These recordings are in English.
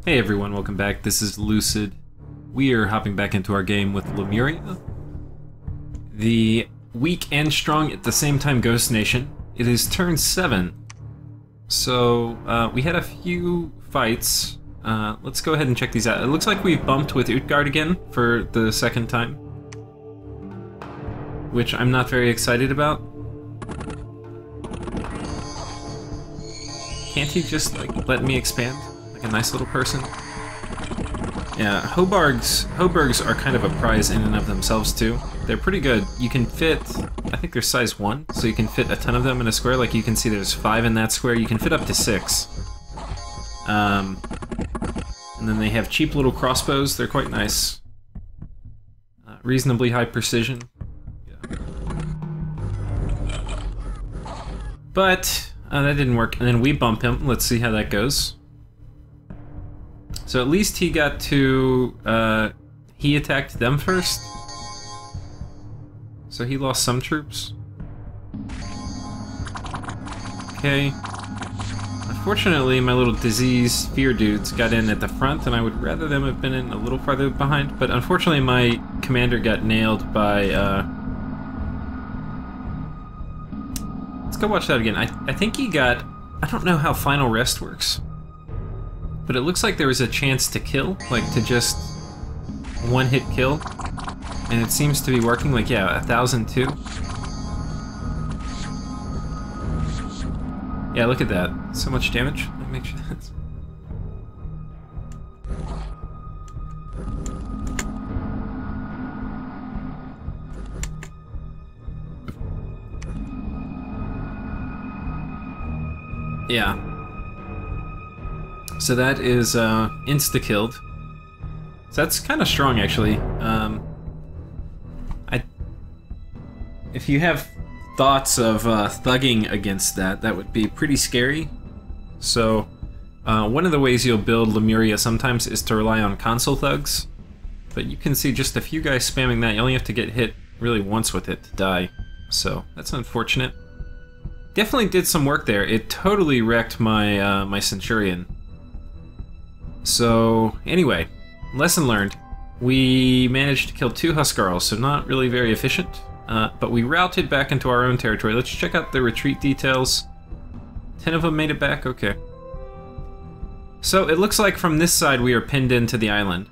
Hey everyone, welcome back. This is Lucid. We are hopping back into our game with Lemuria, the weak and strong at the same time Ghost Nation. It is turn 7, so we had a few fights. Let's go ahead and check these out. It looks like we've bumped with Utguard again for the second time, which I'm not very excited about. Can't he just like let me expand? Like a nice little person. Yeah, Hobargs are kind of a prize in and of themselves too. They're pretty good. You can fit, I think they're size 1, so you can fit a ton of them in a square. Like you can see there's 5 in that square. You can fit up to 6. And then they have cheap little crossbows. They're quite nice. Reasonably high precision. Yeah. But that didn't work. And then we bump him. Let's see how that goes. So at least he got to, he attacked them first. So he lost some troops. Okay. Unfortunately, my little disease fear dudes got in at the front, and I would rather them have been in a little farther behind. But unfortunately, my commander got nailed by, let's go watch that again. I think he got, I don't know how Final Rest works. But it looks like there was a chance to kill, like to just one-hit kill. And it seems to be working, like, yeah, 1,002. Yeah, look at that. So much damage. Let me make sure that's... Yeah. So that is insta-killed. So that's kind of strong, actually. If you have thoughts of thugging against that, that would be pretty scary. So one of the ways you'll build Lemuria sometimes is to rely on console thugs. But you can see just a few guys spamming that. You only have to get hit really once with it to die. So that's unfortunate. Definitely did some work there. It totally wrecked my my Centurion. So, anyway, lesson learned. We managed to kill 2 Huskarls, so not really very efficient. But we routed back into our own territory. Let's check out the retreat details. 10 of them made it back? Okay. So, it looks like from this side we are pinned into the island.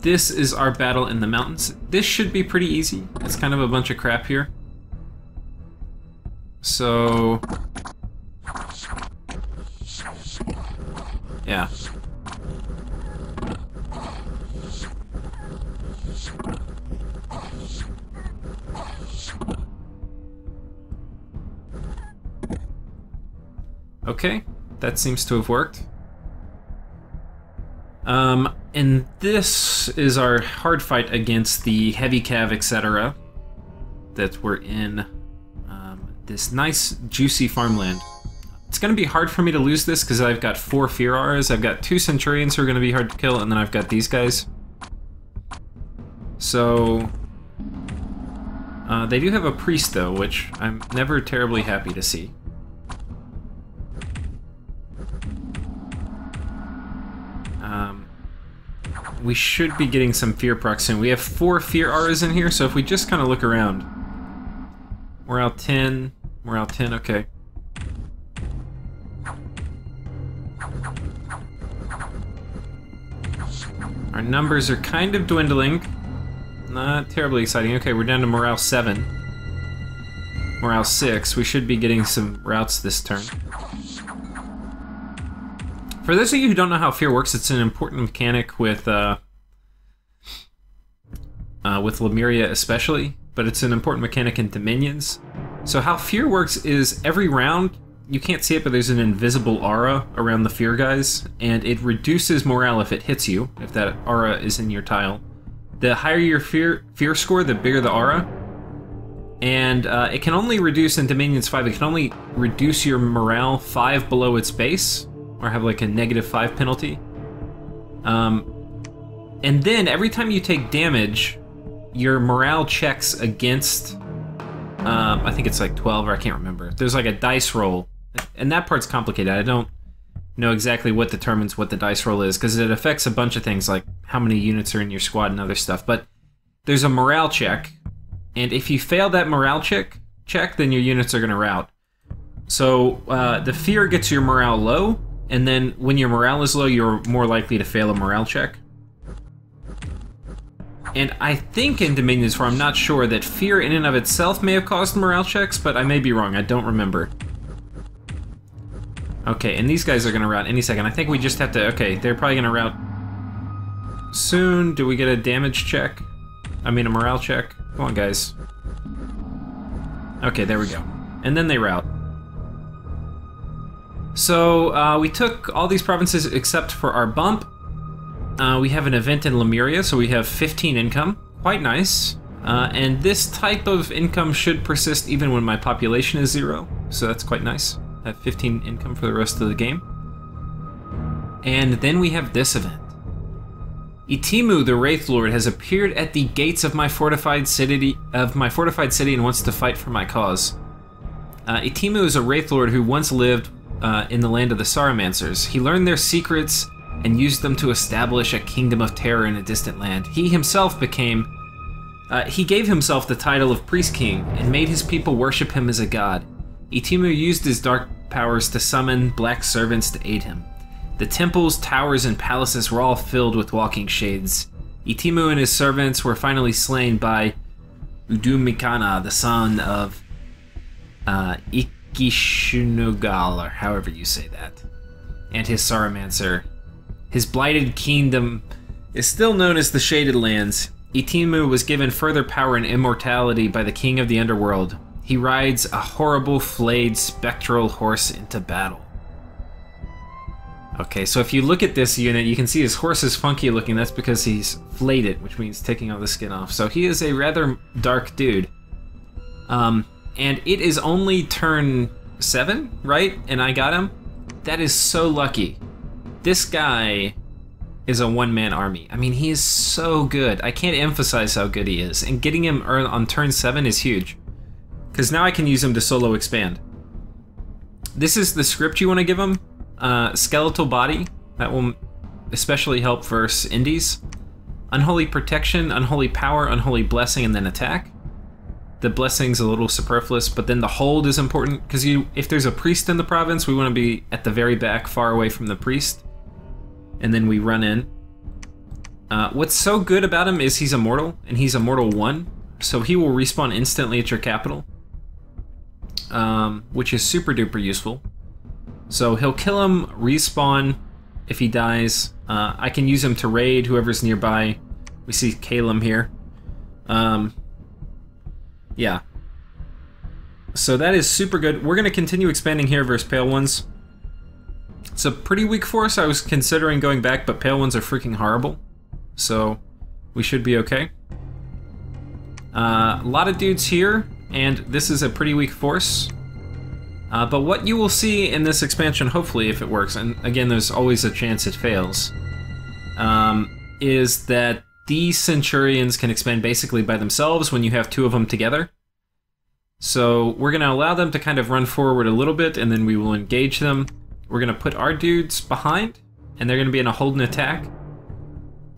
This is our battle in the mountains. This should be pretty easy. It's kind of a bunch of crap here. So... yeah. Okay, that seems to have worked. And this is our hard fight against the heavy cav, etc. that were in this nice, juicy farmland. It's going to be hard for me to lose this because I've got 4 Fear Auras, I've got 2 Centurions who are going to be hard to kill, and then I've got these guys. So... they do have a priest, though, which I'm never terribly happy to see. We should be getting some Fear procs soon. We have 4 Fear Auras in here, so if we just kind of look around... Morale 10, morale 10, okay. Our numbers are kind of dwindling. Not terribly exciting. Okay, we're down to morale 7. Morale 6. We should be getting some routes this turn. For those of you who don't know how fear works, it's an important mechanic with Lemuria especially, but it's an important mechanic in Dominions. So how fear works is every round, you can't see it, but there's an invisible aura around the fear guys, and it reduces morale if it hits you, if that aura is in your tile. The higher your fear score, the bigger the aura. And it can only reduce in Dominions 5, it can only reduce your morale 5 below its base, or have like a -5 penalty. And then every time you take damage, your morale checks against, I think it's like 12, or I can't remember. There's like a dice roll And that part's complicated. I don't know exactly what determines what the dice roll is, because it affects a bunch of things, like how many units are in your squad and other stuff. But there's a morale check, and if you fail that morale check, then your units are going to rout. So the fear gets your morale low, and then when your morale is low, you're more likely to fail a morale check. And I think in Dominions 4, I'm not sure, that fear in and of itself may have caused morale checks, but I may be wrong. I don't remember. Okay, and these guys are going to rout any second. I think we just have to... Okay, they're probably going to rout soon. Do we get a damage check? I mean, a morale check? Come on, guys. Okay, there we go. And then they rout. So, we took all these provinces except for our bump. We have an event in Lemuria, so we have 15 income. Quite nice. And this type of income should persist even when my population is 0. So that's quite nice. I have 15 income for the rest of the game. And then we have this event. Itimu, the Wraith Lord, has appeared at the gates of my fortified city and wants to fight for my cause. Itimu is a Wraith Lord who once lived in the land of the Sarumancers. He learned their secrets and used them to establish a kingdom of terror in a distant land. He himself became... he gave himself the title of Priest King and made his people worship him as a god. Itimu used his dark powers to summon black servants to aid him. The temples, towers, and palaces were all filled with walking shades. Itimu and his servants were finally slain by Udumikana, the son of Ikishunugal, or however you say that, and his Sarumancer. His blighted kingdom is still known as the Shaded Lands. Itimu was given further power and immortality by the king of the underworld. He rides a horrible, flayed, spectral horse into battle. Okay, so if you look at this unit, you can see his horse is funky looking. That's because he's flayed it, which means taking all the skin off. So he is a rather dark dude. And it is only turn 7, right? And I got him? That is so lucky. This guy is a one-man army. I mean, he is so good. I can't emphasize how good he is. And getting him on turn 7 is huge. Because now I can use him to solo expand. This is the script you want to give him. Skeletal Body. That will especially help versus Indies. Unholy Protection, Unholy Power, Unholy Blessing, and then Attack. The Blessing's a little superfluous, but then the Hold is important. Because if there's a priest in the province, we want to be at the very back, far away from the priest. And then we run in. What's so good about him is he's immortal, and he's immortal 1. So he will respawn instantly at your capital. Which is super duper useful. So he'll kill him, respawn if he dies. I can use him to raid whoever's nearby. We see Calum here. Yeah. So that is super good. We're going to continue expanding here versus Pale Ones. It's a pretty weak force. I was considering going back, but Pale Ones are freaking horrible. So we should be okay. A lot of dudes here, and this is a pretty weak force. But what you will see in this expansion, hopefully, if it works, and again, there's always a chance it fails, is that these Centurions can expand basically by themselves when you have 2 of them together. So we're going to allow them to kind of run forward a little bit, and then we will engage them. We're going to put our dudes behind, and they're going to be in a hold and attack.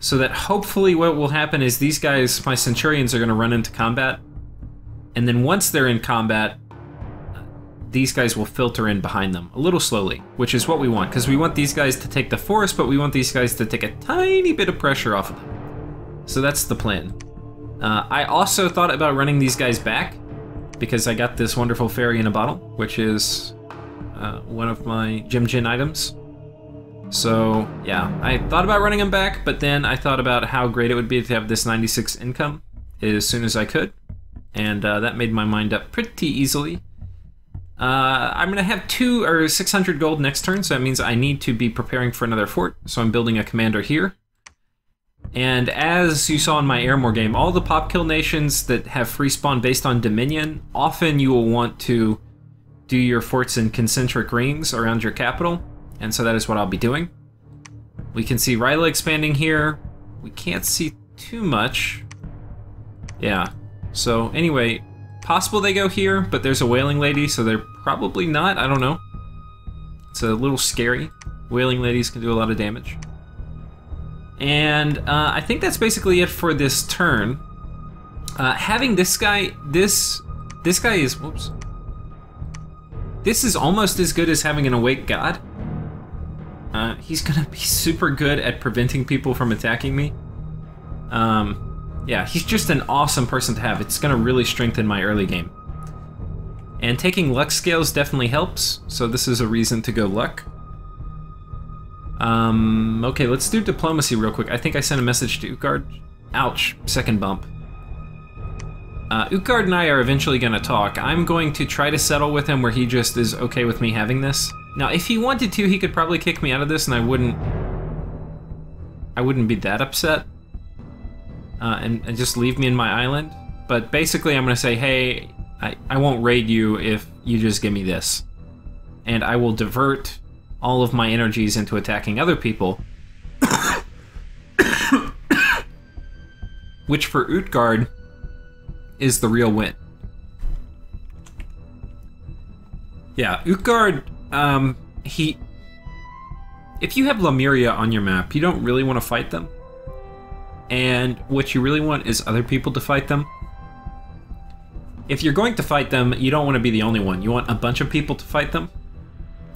So that hopefully what will happen is these guys, my Centurions, are going to run into combat. And then once they're in combat, these guys will filter in behind them a little slowly, which is what we want, because we want these guys to take the force, but we want these guys to take a tiny bit of pressure off of them. So that's the plan. I also thought about running these guys back, because I got this wonderful fairy in a bottle, which is one of my Gem Gin items. So yeah, I thought about running them back, but then I thought about how great it would be to have this 96 income as soon as I could, and that made my mind up pretty easily. I'm going to have 600 gold next turn, so that means I need to be preparing for another fort, so I'm building a commander here. And as you saw in my Airmore game, all the pop kill nations that have free spawn based on Dominion, often you will want to do your forts in concentric rings around your capital, and so that is what I'll be doing. We can see Ryla expanding here. We can't see too much. Yeah, so anyway, possible they go here, but there's a Wailing Lady, so they're probably not, I don't know. It's a little scary. Wailing ladies can do a lot of damage. And I think that's basically it for this turn. Having this guy, this guy is, whoops. This is almost as good as having an Awake God. He's gonna be super good at preventing people from attacking me. Yeah, he's just an awesome person to have. It's gonna really strengthen my early game. And taking luck scales definitely helps, so this is a reason to go luck. Okay, let's do diplomacy real quick. I think I sent a message to Utguard. Ouch, second bump. Utguard and I are eventually gonna talk. I'm going to try to settle with him where he just is okay with me having this. Now, if he wanted to, he could probably kick me out of this and I wouldn't be that upset. And just leave me in my island. But basically I'm gonna say, hey, I won't raid you if you just give me this. And I will divert all of my energies into attacking other people. Which for Utguard is the real win. Yeah, Utguard, if you have Lemuria on your map, you don't really want to fight them. And what you really want is other people to fight them. If you're going to fight them, you don't want to be the only one. You want a bunch of people to fight them.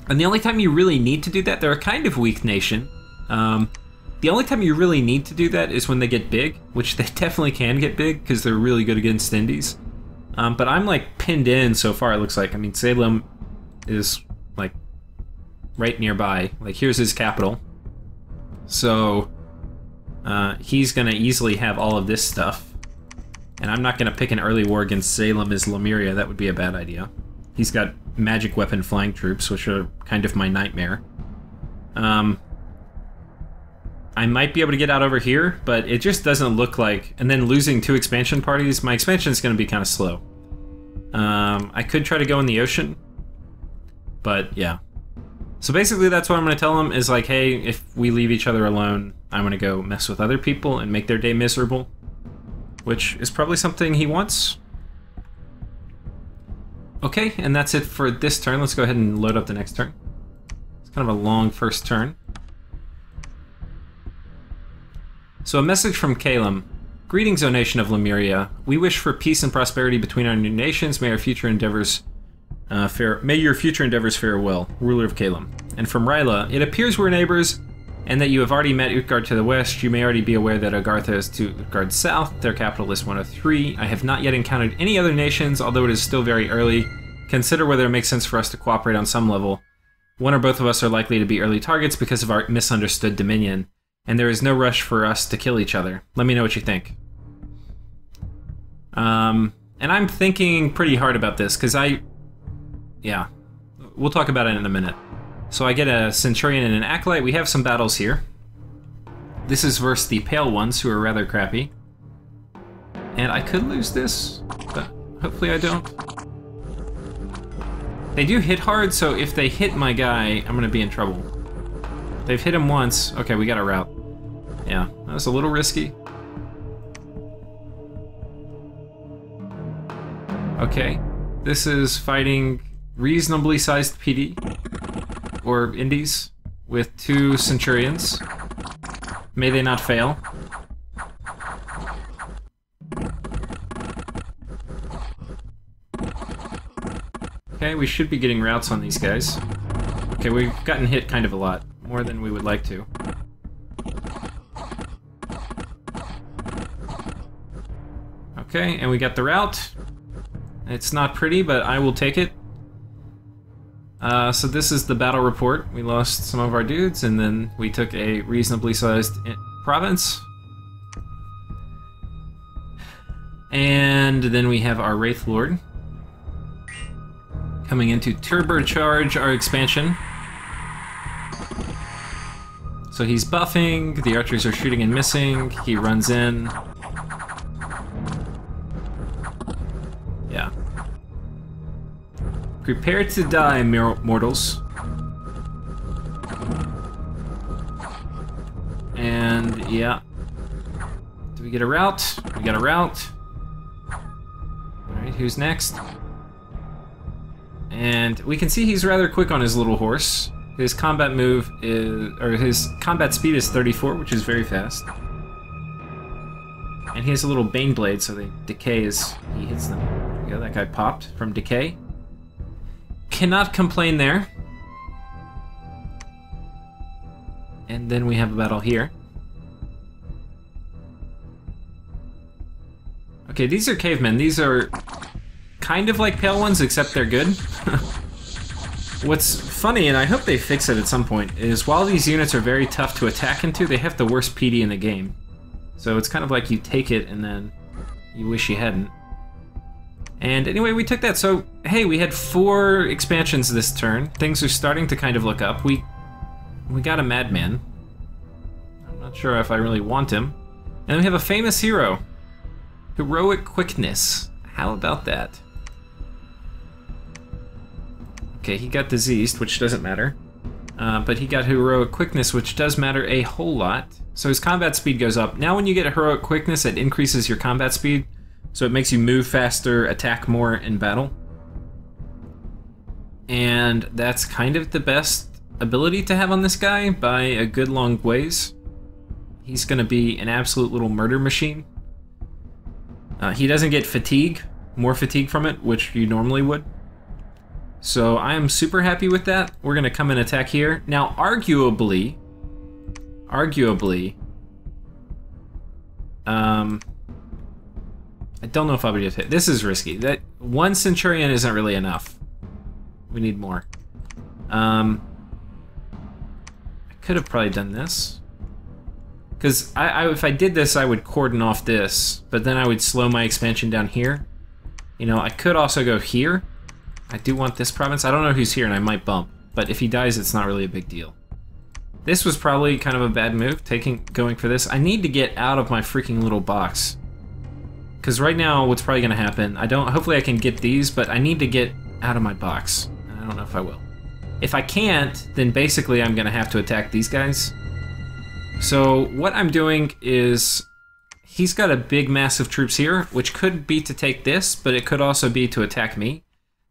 And the only time you really need to do that, they're a kind of weak nation. The only time you really need to do that is when they get big, which they definitely can get big because they're really good against Indies. But I'm like pinned in so far, it looks like. I mean, Salem is like right nearby. Like here's his capital. So he's gonna easily have all of this stuff. And I'm not gonna pick an early war against Salem as Lemuria, that would be a bad idea. He's got magic weapon flying troops, which are kind of my nightmare. I might be able to get out over here, but it just doesn't look like... And then losing 2 expansion parties, my expansion is going to be kind of slow. I could try to go in the ocean, but yeah. So basically that's what I'm going to tell him is like, hey, if we leave each other alone, I'm going to go mess with other people and make their day miserable. Which is probably something he wants. Okay, and that's it for this turn. Let's go ahead and load up the next turn. It's kind of a long first turn. So a message from Calum. Greetings, O nation of Lemuria. We wish for peace and prosperity between our new nations. May our future endeavors may your future endeavors fare well, ruler of Calum. And from Ryla, it appears we're neighbors, and that you have already met Utgard to the west. You may already be aware that Agartha is to Utgard south. Their capital is 103. I have not yet encountered any other nations, although it is still very early. Consider whether it makes sense for us to cooperate on some level. One or both of us are likely to be early targets because of our misunderstood dominion. And there is no rush for us to kill each other. Let me know what you think. And I'm thinking pretty hard about this, because yeah, we'll talk about it in a minute. So I get a Centurion and an Acolyte. We have some battles here. This is versus the Pale Ones, who are rather crappy. And I could lose this, but hopefully I don't. They do hit hard, so if they hit my guy, I'm gonna be in trouble. They've hit him once. Okay, we got a route. Yeah, that was a little risky. Okay, this is fighting reasonably sized PD, or Indies, with 2 Centurions. May they not fail. Okay, we should be getting routes on these guys. Okay, we've gotten hit kind of a lot, more than we would like to. Okay, and we got the route. It's not pretty, but I will take it. So this is the battle report. We lost some of our dudes, and then we took a reasonably sized province. And then we have our Wraith Lord coming in to turbocharge our expansion. So he's buffing, the archers are shooting and missing, he runs in. Yeah. Prepare to die, mortals. And yeah. Do we get a route? We got a route. Alright, who's next? And we can see he's rather quick on his little horse. His combat move is, or his combat speed is 34, which is very fast. And he has a little Bane Blade, so they decay as he hits them. There we go, that guy popped from decay. Cannot complain there. And then we have a battle here. Okay, these are cavemen. These are kind of like pale ones, except they're good. What's funny, and I hope they fix it at some point, is while these units are very tough to attack into, they have the worst PD in the game. So it's kind of like you take it and then you wish you hadn't. And anyway, we took that. So, hey, we had 4 expansions this turn. Things are starting to kind of look up. We got a madman. I'm not sure if I really want him. And we have a famous hero. Heroic quickness. How about that? Okay, he got diseased, which doesn't matter. But he got heroic quickness, which does matter a whole lot. So his combat speed goes up. Now when you get a heroic quickness, it increases your combat speed. So it makes you move faster, attack more in battle. And that's kind of the best ability to have on this guy by a good long ways. He's going to be an absolute little murder machine. He doesn't get fatigue, more fatigue from it, which you normally would. So I am super happy with that. We're going to come and attack here. Now, arguably, I don't know if I'll be able to hit. This is risky. That one Centurion isn't really enough. We need more. I could have probably done this. Because if I did this, I would cordon off this, but then I would slow my expansion down here. You know, I could also go here. I do want this province. I don't know who's here, and I might bump. But if he dies, it's not really a big deal. This was probably kind of a bad move, going for this. I need to get out of my freaking little box. Because right now, what's probably going to happen, hopefully I can get these, but I need to get out of my box. I don't know if I will. If I can't, then basically I'm going to have to attack these guys. So what I'm doing is, he's got a big mass of troops here, which could be to take this, but it could also be to attack me.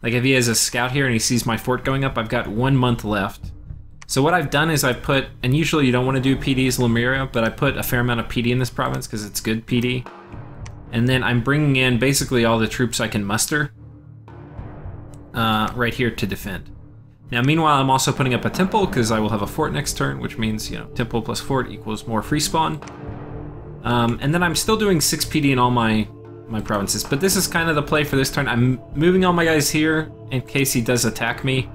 Like if he has a scout here and he sees my fort going up, I've got 1 month left. So what I've done is I've put, and usually you don't want to do PDs Lemuria, but I put a fair amount of PD in this province because it's good PD. And then I'm bringing in basically all the troops I can muster right here to defend. Now meanwhile I'm also putting up a temple because I will have a fort next turn, which means, you know, temple plus fort equals more free spawn. And then I'm still doing 6 PD in all my provinces, but this is kind of the play for this turn. I'm moving all my guys here in case he does attack me.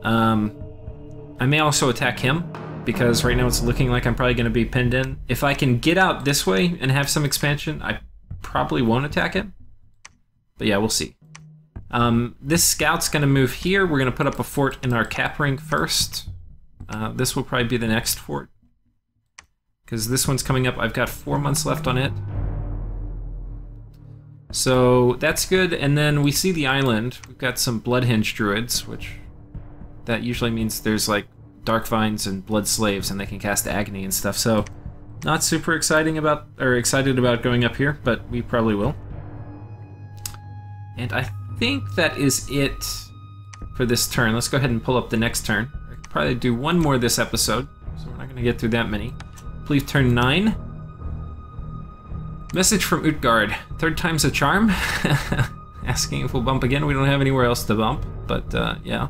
I may also attack him, because right now it's looking like I'm probably going to be pinned in. If I can get out this way and have some expansion, I probably won't attack him. But yeah, we'll see. This scout's going to move here. We're going to put up a fort in our cap ring first. This will probably be the next fort, because this one's coming up. I've got 4 months left on it. So that's good, and then we see the island. We've got some Bloodhenge druids, which that usually means there's like dark vines and blood slaves, and they can cast agony and stuff. So not super excited about going up here, but we probably will. And I think that is it for this turn. Let's go ahead and pull up the next turn. I could probably do one more this episode, so we're not going to get through that many. Please turn 9. Message from Utguard. 3rd time's a charm. Asking if we'll bump again. We don't have anywhere else to bump, but yeah.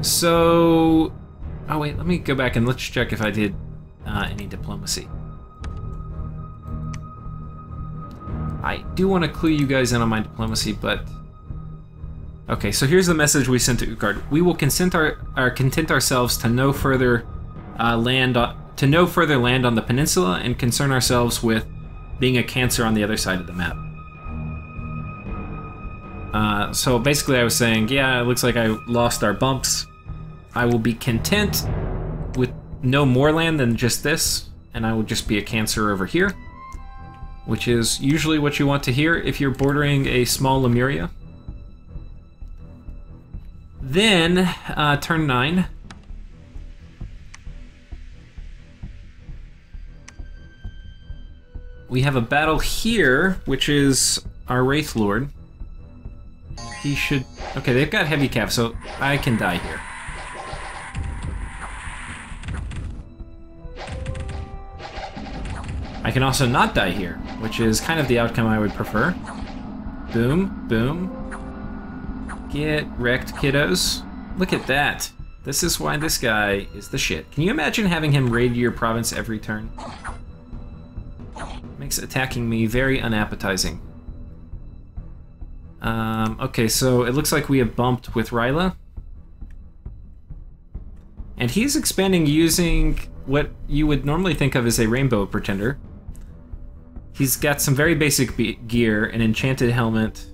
So, oh wait, let me go back and let's check if I did any diplomacy. I do want to clue you guys in on my diplomacy, but okay. So here's the message we sent to Utguard: we will content ourselves to no further land on the peninsula, and concern ourselves with being a cancer on the other side of the map. So basically I was saying, yeah, it looks like I lost our bumps. I will be content with no more land than just this, and I will just be a cancer over here, which is usually what you want to hear if you're bordering a small Lemuria. Then, turn 9. We have a battle here, which is our Wraith Lord. He should... Okay, they've got heavy cav, so I can die here. I can also not die here, which is kind of the outcome I would prefer. Boom, boom. Get wrecked, kiddos. Look at that. This is why this guy is the shit. Can you imagine having him raid your province every turn? Makes attacking me very unappetizing. Okay, so it looks like we have bumped with Ryla. And he's expanding using what you would normally think of as a rainbow pretender. He's got some very basic gear, an enchanted helmet,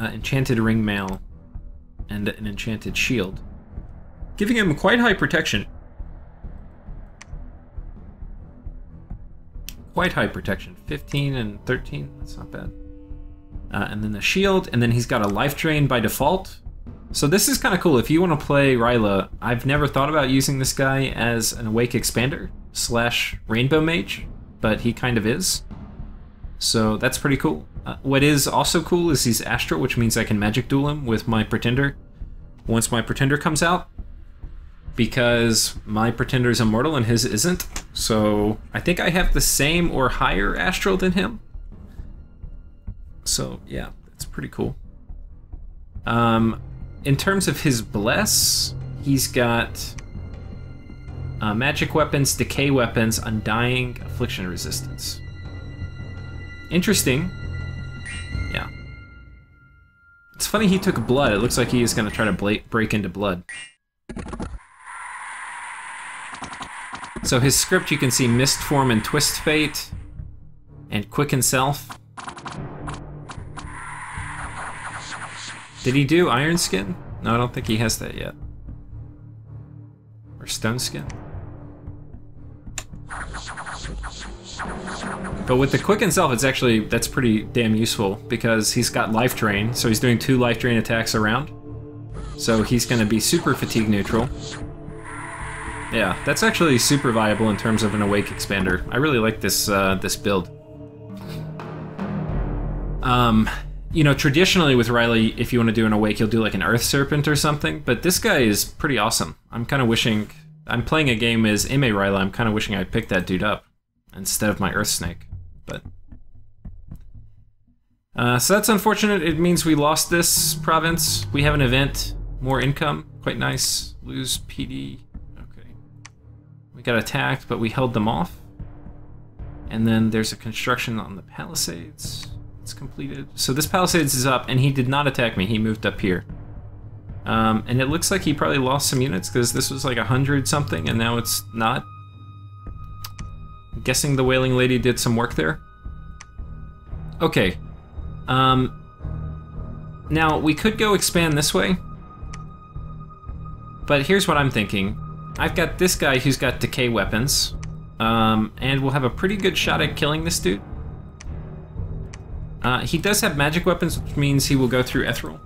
enchanted ring mail, and an enchanted shield, giving him quite high protection. Quite high protection, 15 and 13, that's not bad. And then the shield, and then he's got a life drain by default. So this is kind of cool. If you want to play Ryla, I've never thought about using this guy as an Awake Expander / Rainbow Mage, but he kind of is. So that's pretty cool. What is also cool is he's Astral, which means I can magic duel him with my Pretender once my Pretender comes out, because my Pretender is immortal and his isn't. So I think I have the same or higher Astral than him. So yeah, that's pretty cool. In terms of his Bless, he's got magic weapons, decay weapons, undying, affliction resistance. Interesting. Yeah. It's funny he took blood. It looks like he is going to try to break into blood. So his script, you can see Mist Form and Twist Fate, and Quicken Self. Did he do Iron Skin? No, I don't think he has that yet. Or Stone Skin? But with the Quicken Self, it's actually, that's pretty damn useful, because he's got Life Drain, so he's doing 2 Life Drain attacks around. So he's going to be super fatigue neutral. Yeah, that's actually super viable in terms of an Awake Expander. I really like this this build. You know, traditionally with Riley, if you want to do an Awake, you'll do like an Earth Serpent or something, but this guy is pretty awesome. I'm kind of wishing... I'm playing a game as Ime Riley, I'm kind of wishing I picked that dude up instead of my Earth Snake, but... so that's unfortunate. It means we lost this province. We have an event, more income, quite nice. Lose PD. Okay. We got attacked, but we held them off. And then there's a construction on the Palisades. It's completed. So this Palisades is up, and he did not attack me. He moved up here. And it looks like he probably lost some units, because this was like 100 something, and now it's not. I'm guessing the Wailing Lady did some work there. Okay. Now, we could go expand this way. But here's what I'm thinking. I've got this guy who's got decay weapons. And we'll have a pretty good shot at killing this dude. He does have magic weapons, which means he will go through Ethereal.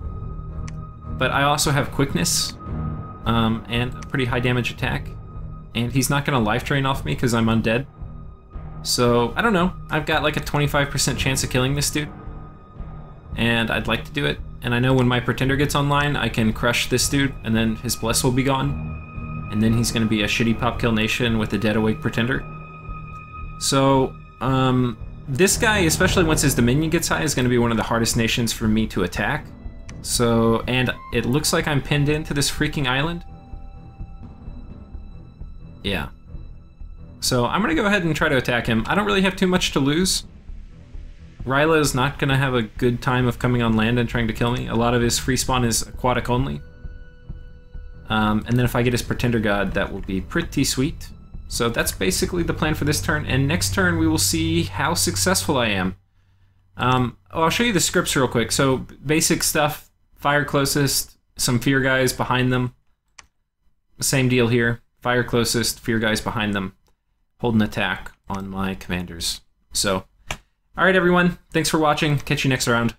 But I also have quickness, and a pretty high damage attack. And he's not going to life drain off me because I'm undead. So, I don't know. I've got like a 25% chance of killing this dude. And I'd like to do it. And I know when my Pretender gets online, I can crush this dude, and then his Bless will be gone. And then he's going to be a shitty pop kill nation with a Dead Awake Pretender. So, this guy, especially once his Dominion gets high, is going to be one of the hardest nations for me to attack. So, and it looks like I'm pinned into this freaking island. Yeah. So I'm going to go ahead and try to attack him. I don't really have too much to lose. Ryla is not going to have a good time of coming on land and trying to kill me. A lot of his free spawn is aquatic only. And then if I get his Pretender God, that will be pretty sweet. So that's basically the plan for this turn, and next turn we will see how successful I am. I'll show you the scripts real quick. So basic stuff, fire closest, some fear guys behind them. Same deal here, fire closest, fear guys behind them. Hold an attack on my commanders. So, alright everyone, thanks for watching, catch you next round.